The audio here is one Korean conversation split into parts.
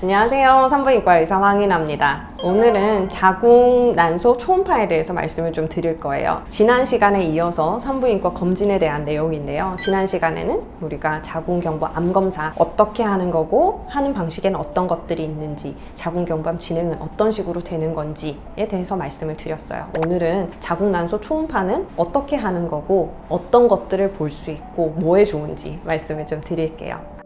안녕하세요. 산부인과 의사 황인아입니다. 오늘은 자궁 난소 초음파에 대해서 말씀을 좀 드릴 거예요. 지난 시간에 이어서 산부인과 검진에 대한 내용인데요. 지난 시간에는 우리가 자궁경부 암검사 어떻게 하는 거고 하는 방식에는 어떤 것들이 있는지, 자궁경부암 진행은 어떤 식으로 되는 건지에 대해서 말씀을 드렸어요. 오늘은 자궁 난소 초음파는 어떻게 하는 거고 어떤 것들을 볼 수 있고 뭐에 좋은지 말씀을 좀 드릴게요.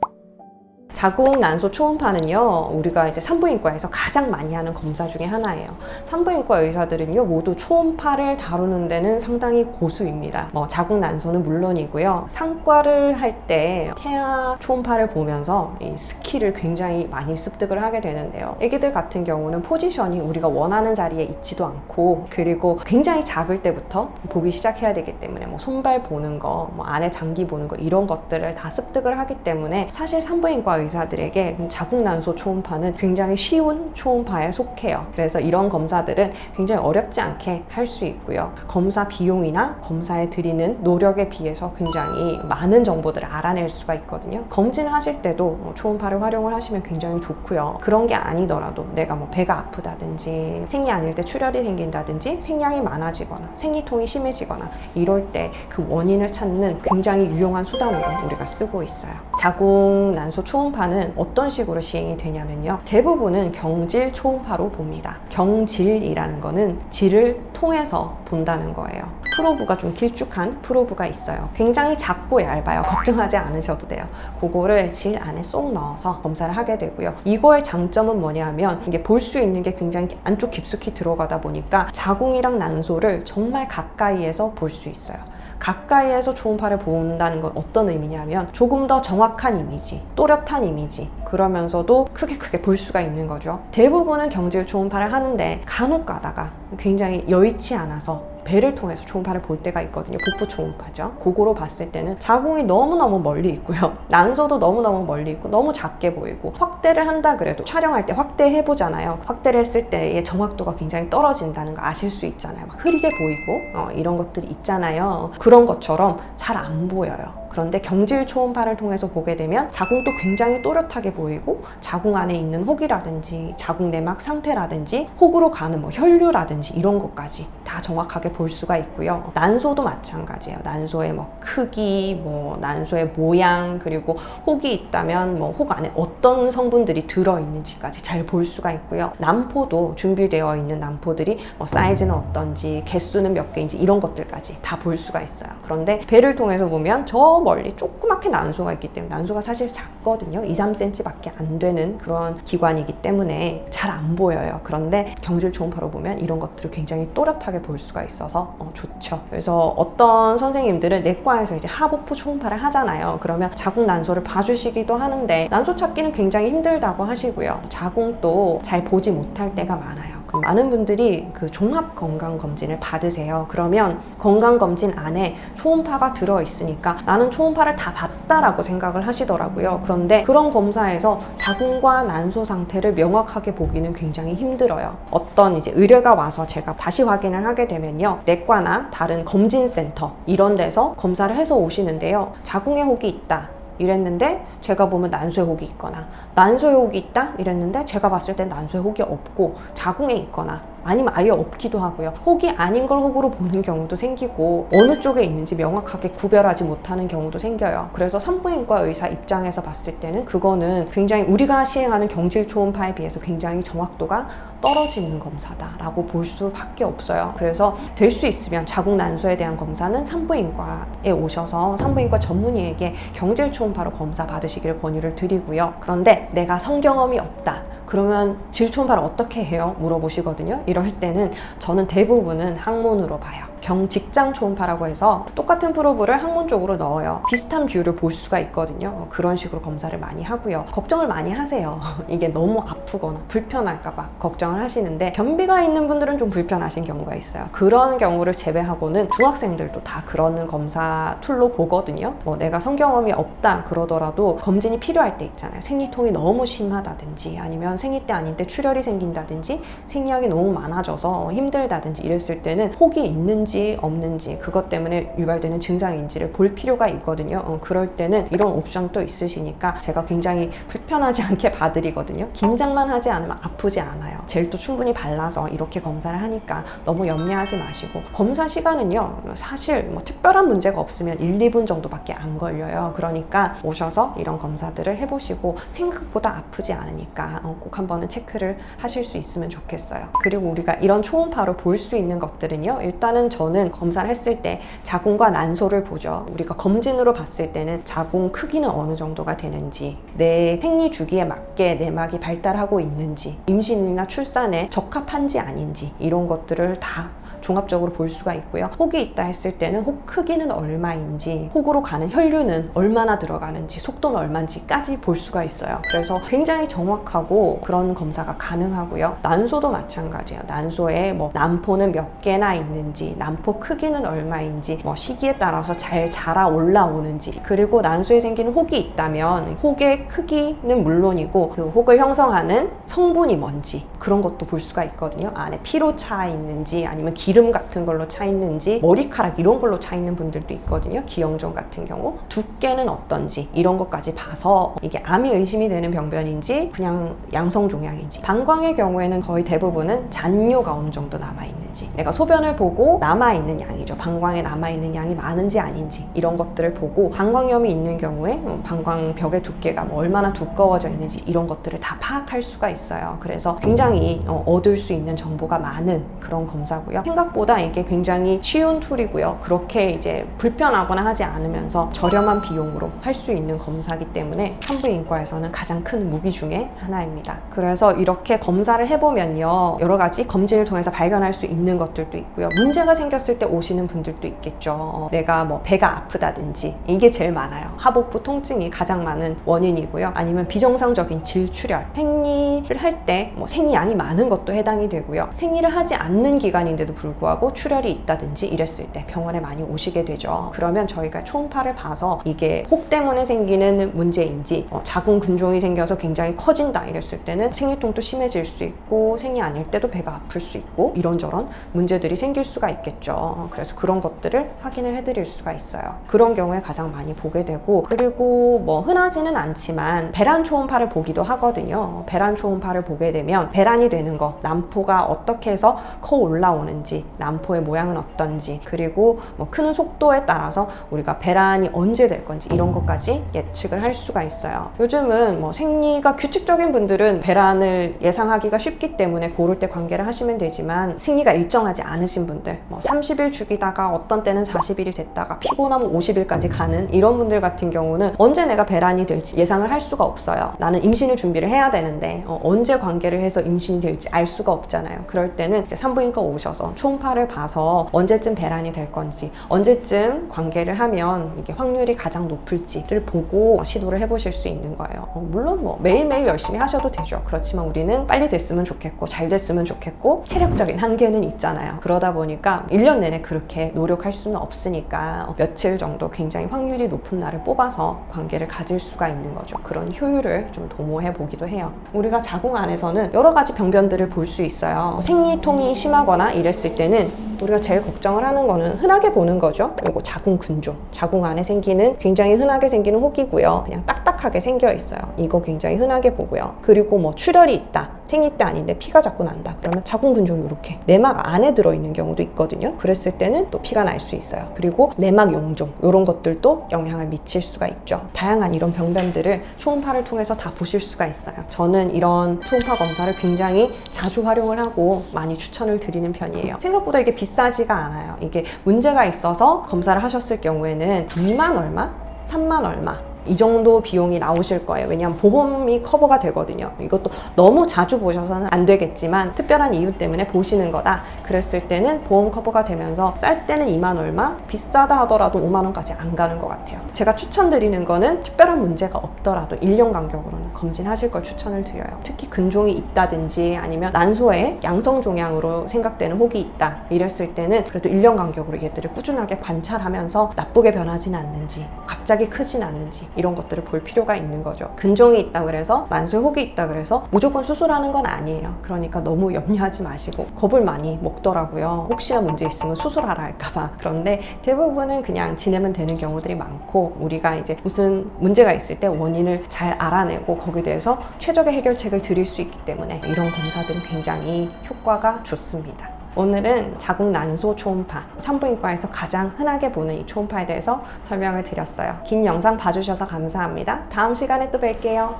자궁 난소 초음파는요, 우리가 이제 산부인과에서 가장 많이 하는 검사 중에 하나예요. 산부인과 의사들은요, 모두 초음파를 다루는 데는 상당히 고수입니다. 자궁 난소는 물론이고요, 상과를 할 때 태아 초음파를 보면서 이 스킬을 굉장히 많이 습득을 하게 되는데요. 애기들 같은 경우는 포지션이 우리가 원하는 자리에 있지도 않고, 그리고 굉장히 작을 때부터 보기 시작해야 되기 때문에 손발 보는 거, 안에 장기 보는 거, 이런 것들을 다 습득을 하기 때문에 사실 산부인과 의사들에게 자궁 난소 초음파는 굉장히 쉬운 초음파에 속해요. 그래서 이런 검사들은 굉장히 어렵지 않게 할 수 있고요. 검사 비용이나 검사에 들이는 노력에 비해서 굉장히 많은 정보들을 알아낼 수가 있거든요. 검진을 하실 때도 초음파를 활용을 하시면 굉장히 좋고요. 그런 게 아니더라도 내가 배가 아프다든지 생리 아닐 때 출혈이 생긴다든지 생량이 많아지거나 생리통이 심해지거나 이럴 때 그 원인을 찾는 굉장히 유용한 수단으로 우리가 쓰고 있어요. 자궁 난소 초음파는 어떤 식으로 시행이 되냐면요, 대부분은 경질 초음파로 봅니다. 경질이라는 거는 질을 통해서 본다는 거예요. 프로브가 좀 길쭉한 프로브가 있어요. 굉장히 작고 얇아요. 걱정하지 않으셔도 돼요. 그거를 질 안에 쏙 넣어서 검사를 하게 되고요. 이거의 장점은 뭐냐면 이게 볼 수 있는 게 굉장히 안쪽 깊숙이 들어가다 보니까 자궁이랑 난소를 정말 가까이에서 볼 수 있어요. 가까이에서 초음파를 본다는 건 어떤 의미냐면 조금 더 정확한 이미지, 또렷한 이미지, 그러면서도 크게 볼 수가 있는 거죠. 대부분은 경질 초음파를 하는데 간혹 가다가 굉장히 여의치 않아서 배를 통해서 초음파를 볼 때가 있거든요. 복부 초음파죠. 그거로 봤을 때는 자궁이 너무너무 멀리 있고요, 난소도 너무너무 멀리 있고 너무 작게 보이고, 확대를 한다 그래도 촬영할 때 확대해보잖아요. 확대를 했을 때의 정확도가 굉장히 떨어진다는 거 아실 수 있잖아요. 막 흐리게 보이고 이런 것들이 있잖아요. 그런 것처럼 잘 안 보여요. 그런데 경질 초음파를 통해서 보게 되면 자궁도 굉장히 또렷하게 보이고, 자궁 안에 있는 혹이라든지 자궁 내막 상태라든지 혹으로 가는 혈류라든지 이런 것까지 다 정확하게 볼 수가 있고요. 난소도 마찬가지예요. 난소의 크기, 난소의 모양, 그리고 혹이 있다면 혹 안에 어떤 성분들이 들어있는지까지 잘 볼 수가 있고요. 난포도 준비되어 있는 난포들이 사이즈는 어떤지, 개수는 몇 개인지 이런 것들까지 다 볼 수가 있어요. 그런데 배를 통해서 보면 저 멀리 조그맣게 난소가 있기 때문에, 난소가 사실 작거든요. 2-3cm 밖에 안 되는 그런 기관이기 때문에 잘 안 보여요. 그런데 경질 초음파로 보면 이런 것들을 굉장히 또렷하게 볼 수가 있어서 좋죠. 그래서 어떤 선생님들은 내과에서 이제 하복부 초음파를 하잖아요. 그러면 자궁 난소를 봐주시기도 하는데 난소 찾기는 굉장히 힘들다고 하시고요. 자궁도 잘 보지 못할 때가 많아요. 많은 분들이 그 종합 건강검진을 받으세요. 그러면 건강검진 안에 초음파가 들어있으니까 나는 초음파를 다 봤다라고 생각을 하시더라고요. 그런데 그런 검사에서 자궁과 난소 상태를 명확하게 보기는 굉장히 힘들어요. 어떤 이제 의뢰가 와서 제가 다시 확인을 하게 되면요, 내과나 다른 검진센터 이런 데서 검사를 해서 오시는데요, 자궁에 혹이 있다 이랬는데 제가 보면 난소에 혹이 있거나, 난소에 혹이 있다 이랬는데 제가 봤을 땐 난소에 혹이 없고 자궁에 있거나, 아니면 아예 없기도 하고요. 혹이 아닌 걸 혹으로 보는 경우도 생기고, 어느 쪽에 있는지 명확하게 구별하지 못하는 경우도 생겨요. 그래서 산부인과 의사 입장에서 봤을 때는 그거는 굉장히 우리가 시행하는 경질 초음파에 비해서 굉장히 정확도가 떨어지는 검사다라고 볼 수밖에 없어요. 그래서 될 수 있으면 자궁 난소에 대한 검사는 산부인과에 오셔서 산부인과 전문의에게 경질 초음파로 검사 받으시기를 권유를 드리고요. 그런데 내가 성경험이 없다, 그러면 질 초음파를 어떻게 해요? 물어보시거든요. 이럴 때는 저는 대부분은 항문으로 봐요. 경직장 초음파라고 해서 똑같은 프로브를 항문 쪽으로 넣어요. 비슷한 뷰를 볼 수가 있거든요. 그런 식으로 검사를 많이 하고요. 걱정을 많이 하세요. 이게 너무 아프거나 불편할까봐 걱정을 하시는데, 변비가 있는 분들은 좀 불편하신 경우가 있어요. 그런 경우를 제외하고는 중학생들도 다 그런 검사 툴로 보거든요. 내가 성경험이 없다 그러더라도 검진이 필요할 때 있잖아요. 생리통이 너무 심하다든지, 아니면 생리 때 아닌 때 출혈이 생긴다든지, 생리학이 너무 많아져서 힘들다든지 이랬을 때는 혹이 있는지 있는지 없는지, 그것 때문에 유발되는 증상인지를 볼 필요가 있거든요. 그럴 때는 이런 옵션도 있으시니까 제가 굉장히 불편하지 않게 봐드리거든요. 긴장만 하지 않으면 아프지 않아요. 젤도 충분히 발라서 이렇게 검사를 하니까 너무 염려하지 마시고, 검사 시간은요 사실 뭐 특별한 문제가 없으면 1, 2분 정도밖에 안 걸려요. 그러니까 오셔서 이런 검사들을 해보시고 생각보다 아프지 않으니까 꼭 한번은 체크를 하실 수 있으면 좋겠어요. 그리고 우리가 이런 초음파로 볼 수 있는 것들은요, 일단은 저는 검사를 했을 때 자궁과 난소를 보죠. 우리가 검진으로 봤을 때는 자궁 크기는 어느 정도가 되는지, 내 생리 주기에 맞게 내막이 발달하고 있는지, 임신이나 출산에 적합한지 아닌지, 이런 것들을 다 종합적으로 볼 수가 있고요. 혹이 있다 했을 때는 혹 크기는 얼마인지, 혹으로 가는 혈류는 얼마나 들어가는지, 속도는 얼마인지까지 볼 수가 있어요. 그래서 굉장히 정확하고 그런 검사가 가능하고요. 난소도 마찬가지예요. 난소에 뭐 난포는 몇 개나 있는지, 난포 크기는 얼마인지, 뭐 시기에 따라서 잘 자라 올라오는지, 그리고 난소에 생기는 혹이 있다면 혹의 크기는 물론이고 그 혹을 형성하는 성분이 뭔지, 그런 것도 볼 수가 있거든요. 안에 피로 차 있는지, 아니면 기름 같은 걸로 차 있는지, 머리카락 이런 걸로 차 있는 분들도 있거든요. 기형종 같은 경우 두께는 어떤지, 이런 것까지 봐서 이게 암이 의심이 되는 병변인지 그냥 양성종양인지. 방광의 경우에는 거의 대부분은 잔뇨가 어느 정도 남아있는지, 내가 소변을 보고 남아있는 양이죠. 방광에 남아있는 양이 많은지 아닌지, 이런 것들을 보고, 방광염이 있는 경우에 방광벽의 두께가 뭐 얼마나 두꺼워져 있는지, 이런 것들을 다 파악할 수가 있어요. 그래서 굉장히 얻을 수 있는 정보가 많은 그런 검사고요. 생각보다 이게 굉장히 쉬운 툴이고요. 그렇게 이제 불편하거나 하지 않으면서 저렴한 비용으로 할 수 있는 검사이기 때문에 산부인과에서는 가장 큰 무기 중에 하나입니다. 그래서 이렇게 검사를 해보면요, 여러 가지 검진을 통해서 발견할 수 있는 것들도 있고요. 문제가 생겼을 때 오시는 분들도 있겠죠. 내가 뭐 배가 아프다든지, 이게 제일 많아요. 하복부 통증이 가장 많은 원인이고요. 아니면 비정상적인 질출혈, 생리를 할 때 뭐 생리양이 많은 것도 해당이 되고요. 생리를 하지 않는 기간인데도 불구하고 출혈이 있다든지 이랬을 때 병원에 많이 오시게 되죠. 그러면 저희가 초음파를 봐서 이게 혹 때문에 생기는 문제인지, 자궁 근종이 생겨서 굉장히 커진다 이랬을 때는 생리통도 심해질 수 있고, 생리 아닐 때도 배가 아플 수 있고, 이런저런 문제들이 생길 수가 있겠죠. 그래서 그런 것들을 확인을 해드릴 수가 있어요. 그런 경우에 가장 많이 보게 되고, 그리고 뭐 흔하지는 않지만 배란 초음파를 보기도 하거든요. 배란 초음파를 보게 되면 배란이 되는 거, 난포가 어떻게 해서 커 올라오는지, 난포의 모양은 어떤지, 그리고 뭐 크는 속도에 따라서 우리가 배란이 언제 될 건지, 이런 것까지 예측을 할 수가 있어요. 요즘은 뭐 생리가 규칙적인 분들은 배란을 예상하기가 쉽기 때문에 고를 때 관계를 하시면 되지만, 생리가 일정하지 않으신 분들, 뭐 30일 주기다가 어떤 때는 40일이 됐다가 피곤하면 50일까지 가는 이런 분들 같은 경우는 언제 내가 배란이 될지 예상을 할 수가 없어요. 나는 임신을 준비를 해야 되는데 언제 관계를 해서 임신이 될지 알 수가 없잖아요. 그럴 때는 이제 산부인과 오셔서 초음파를 봐서 언제쯤 배란이 될 건지, 언제쯤 관계를 하면 이게 확률이 가장 높을지를 보고 시도를 해보실 수 있는 거예요. 물론 뭐 매일매일 열심히 하셔도 되죠. 그렇지만 우리는 빨리 됐으면 좋겠고, 잘 됐으면 좋겠고, 체력적인 한계는 있잖아요. 그러다 보니까 1년 내내 그렇게 노력할 수는 없으니까 며칠 정도 굉장히 확률이 높은 날을 뽑아서 관계를 가질 수가 있는 거죠. 그런 효율을 좀 도모해 보기도 해요. 우리가 자궁 안에서는 여러 가지 병변들을 볼 수 있어요. 생리통이 심하거나 이랬을 때는 우리가 제일 걱정을 하는 거는 흔하게 보는 거죠. 그리고 자궁 근종, 자궁 안에 생기는 굉장히 흔하게 생기는 혹이고요. 그냥 딱딱하게 생겨 있어요. 이거 굉장히 흔하게 보고요. 그리고 뭐 출혈이 있다, 생리 때 아닌데 피가 자꾸 난다, 그러면 자궁 근종이 이렇게 내막 안에 들어있는 경우도 있거든요. 그랬을 때는 또 피가 날 수 있어요. 그리고 내막 용종, 이런 것들도 영향을 미칠 수가 있죠. 다양한 이런 병변들을 초음파를 통해서 다 보실 수가 있어요. 저는 이런 초음파 검사를 굉장히 자주 활용을 하고 많이 추천을 드리는 편이에요. 생각보다 이게 비싸지가 않아요. 이게 문제가 있어서 검사를 하셨을 경우에는 2만 얼마? 3만 얼마? 이 정도 비용이 나오실 거예요. 왜냐하면 보험이 커버가 되거든요. 이것도 너무 자주 보셔서는 안 되겠지만 특별한 이유 때문에 보시는 거다 그랬을 때는 보험 커버가 되면서 쌀 때는 2만 얼마, 비싸다 하더라도 5만 원까지 안 가는 것 같아요. 제가 추천드리는 거는 특별한 문제가 없더라도 1년 간격으로는 검진하실 걸 추천을 드려요. 특히 근종이 있다든지 아니면 난소에 양성종양으로 생각되는 혹이 있다 이랬을 때는 그래도 1년 간격으로 얘들을 꾸준하게 관찰하면서 나쁘게 변하지는 않는지, 갑자기 크진 않는지, 이런 것들을 볼 필요가 있는 거죠. 근종이 있다 그래서 난소에 혹이 있다 그래서 무조건 수술하는 건 아니에요. 그러니까 너무 염려하지 마시고 겁을 많이 먹더라고요. 혹시나 문제 있으면 수술하라 할까봐. 그런데 대부분은 그냥 지내면 되는 경우들이 많고, 우리가 이제 무슨 문제가 있을 때 원인을 잘 알아내고 거기에 대해서 최적의 해결책을 드릴 수 있기 때문에 이런 검사들은 굉장히 효과가 좋습니다. 오늘은 자궁 난소 초음파, 산부인과에서 가장 흔하게 보는 이 초음파에 대해서 설명을 드렸어요. 긴 영상 봐주셔서 감사합니다. 다음 시간에 또 뵐게요.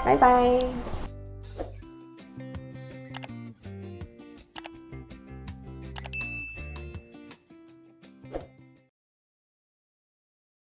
바이바이.